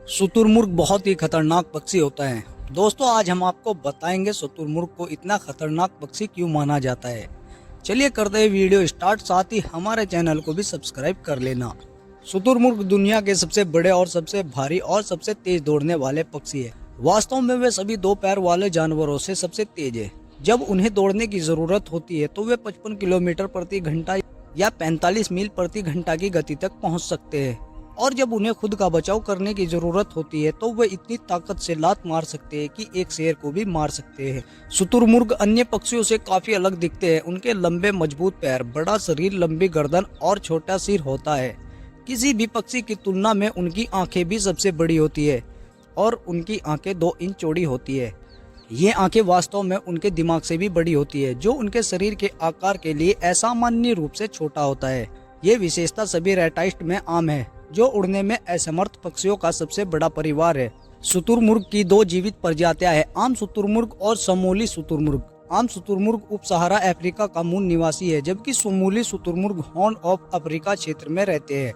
शुतुरमुर्ग बहुत ही खतरनाक पक्षी होता है। दोस्तों आज हम आपको बताएंगे शुतुरमुर्ग को इतना खतरनाक पक्षी क्यों माना जाता है। चलिए करते हैं वीडियो स्टार्ट, साथ ही हमारे चैनल को भी सब्सक्राइब कर लेना। शुतुरमुर्ग दुनिया के सबसे बड़े और सबसे भारी और सबसे तेज दौड़ने वाले पक्षी है। वास्तव में वे सभी दो पैर वाले जानवरों से सबसे तेज है। जब उन्हें दौड़ने की जरूरत होती है तो वे 55 किलोमीटर प्रति घंटा या 45 मील प्रति घंटा की गति तक पहुंच सकते हैं। और जब उन्हें खुद का बचाव करने की जरूरत होती है तो वे इतनी ताकत से लात मार सकते हैं कि एक शेर को भी मार सकते हैं। शुतुरमुर्ग अन्य पक्षियों से काफी अलग दिखते हैं। उनके लंबे मजबूत पैर, बड़ा शरीर, लंबी गर्दन और छोटा सिर होता है। किसी भी पक्षी की तुलना में उनकी आंखें भी सबसे बड़ी होती है और उनकी आंखें 2 इंच चौड़ी होती है। ये आंखें वास्तव में उनके दिमाग से भी बड़ी होती है, जो उनके शरीर के आकार के लिए असामान्य रूप से छोटा होता है। ये विशेषता सभी रेटाइस्ट में आम है, जो उड़ने में असमर्थ पक्षियों का सबसे बड़ा परिवार है। शुतुरमुर्ग की 2 जीवित प्रजातियां हैं, आम शुतुरमुर्ग और समूली शुतुरमुर्ग। आम शुतुरमुर्ग उप सहारा अफ्रीका का मूल निवासी है, जबकि समूली शुतुरमुर्ग हॉर्न ऑफ अफ्रीका क्षेत्र में रहते हैं।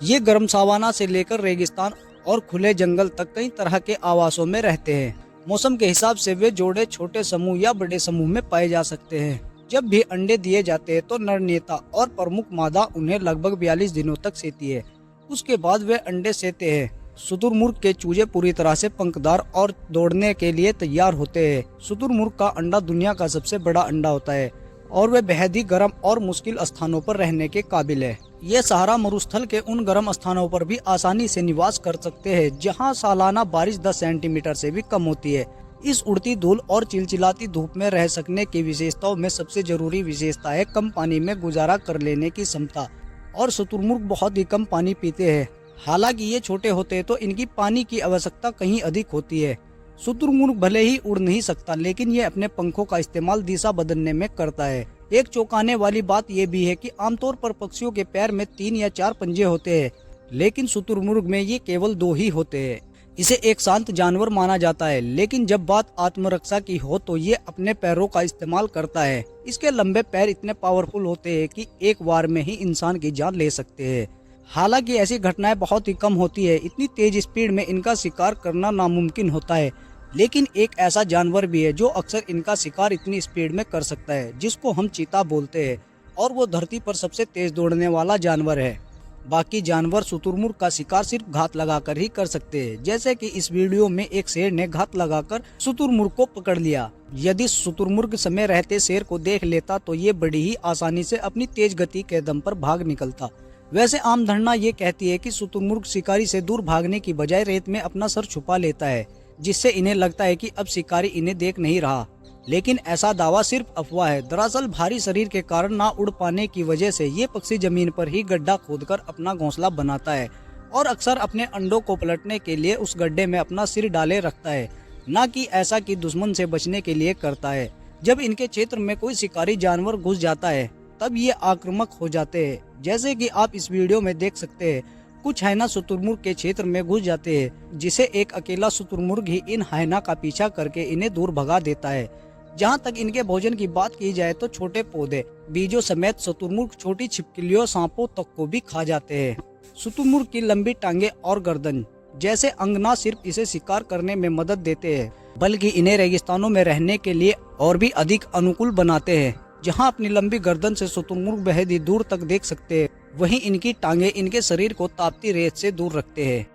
ये गर्म सावाना से लेकर रेगिस्तान और खुले जंगल तक कई तरह के आवासों में रहते हैं। मौसम के हिसाब से वे जोड़े छोटे समूह या बड़े समूह में पाए जा सकते हैं। जब भी अंडे दिए जाते हैं तो नर नेता और प्रमुख मादा उन्हें लगभग 42 दिनों तक सेती है। उसके बाद वे अंडे सेते हैं। शुतुरमुर्ग के चूजे पूरी तरह से पंखदार और दौड़ने के लिए तैयार होते हैं। शुतुरमुर्ग का अंडा दुनिया का सबसे बड़ा अंडा होता है और वे बेहद ही गर्म और मुश्किल स्थानों पर रहने के काबिल है। ये सहारा मरुस्थल के उन गर्म स्थानों पर भी आसानी से निवास कर सकते हैं, जहां सालाना बारिश 10 सेंटीमीटर से भी कम होती है। इस उड़ती धूल और चिलचिलाती धूप में रह सकने की विशेषताओं में सबसे जरूरी विशेषता है कम पानी में गुजारा कर लेने की क्षमता। और शुतुरमुर्ग बहुत ही कम पानी पीते हैं। हालांकि ये छोटे होते हैं तो इनकी पानी की आवश्यकता कहीं अधिक होती है। शुतुरमुर्ग भले ही उड़ नहीं सकता, लेकिन ये अपने पंखों का इस्तेमाल दिशा बदलने में करता है। एक चौंकाने वाली बात यह भी है कि आमतौर पर पक्षियों के पैर में 3 या 4 पंजे होते हैं, लेकिन शुतुरमुर्ग में ये केवल 2 ही होते हैं। इसे एक शांत जानवर माना जाता है, लेकिन जब बात आत्मरक्षा की हो तो ये अपने पैरों का इस्तेमाल करता है। इसके लंबे पैर इतने पावरफुल होते हैं कि एक बार में ही इंसान की जान ले सकते हैं। हालांकि ऐसी घटनाएं बहुत ही कम होती है। इतनी तेज स्पीड में इनका शिकार करना नामुमकिन होता है, लेकिन एक ऐसा जानवर भी है जो अक्सर इनका शिकार इतनी स्पीड में कर सकता है, जिसको हम चीता बोलते हैं, और वो धरती पर सबसे तेज दौड़ने वाला जानवर है। बाकी जानवर शुतुरमुर्ग का शिकार सिर्फ घात लगाकर ही कर सकते हैं, जैसे कि इस वीडियो में एक शेर ने घात लगाकर शुतुरमुर्ग को पकड़ लिया। यदि शुतुरमुर्ग समय रहते शेर को देख लेता तो ये बड़ी ही आसानी से अपनी तेज गति के दम पर भाग निकलता। वैसे आम धारणा ये कहती है कि शुतुरमुर्ग शिकारी से दूर भागने की बजाय रेत में अपना सर छुपा लेता है, जिससे इन्हें लगता है कि अब शिकारी इन्हें देख नहीं रहा। लेकिन ऐसा दावा सिर्फ अफवाह है। दरअसल भारी शरीर के कारण ना उड़ पाने की वजह से ये पक्षी जमीन पर ही गड्ढा खोदकर अपना घोंसला बनाता है और अक्सर अपने अंडों को पलटने के लिए उस गड्ढे में अपना सिर डाले रखता है, न कि ऐसा कि दुश्मन से बचने के लिए करता है। जब इनके क्षेत्र में कोई शिकारी जानवर घुस जाता है तब ये आक्रामक हो जाते हैं, जैसे कि आप इस वीडियो में देख सकते हैं। कुछ हैना शुतुरमुर्ग के क्षेत्र में घुस जाते हैं, जिसे एक अकेला शुतुरमुर्ग ही इन हैना का पीछा करके इन्हें दूर भगा देता है। जहाँ तक इनके भोजन की बात की जाए तो छोटे पौधे, बीजों समेत शुतुरमुर्ग छोटी छिपकलियों, सांपों तक को भी खा जाते हैं। शुतुरमुर्ग की लंबी टांगे और गर्दन जैसे अंग न सिर्फ इसे शिकार करने में मदद देते हैं, बल्कि इन्हें रेगिस्तानों में रहने के लिए और भी अधिक अनुकूल बनाते हैं। जहाँ अपनी लंबी गर्दन से शुतुरमुर्ग बेहद ही दूर तक देख सकते हैं, वहीं इनकी टांगे इनके शरीर को तापती रेत से दूर रखते हैं।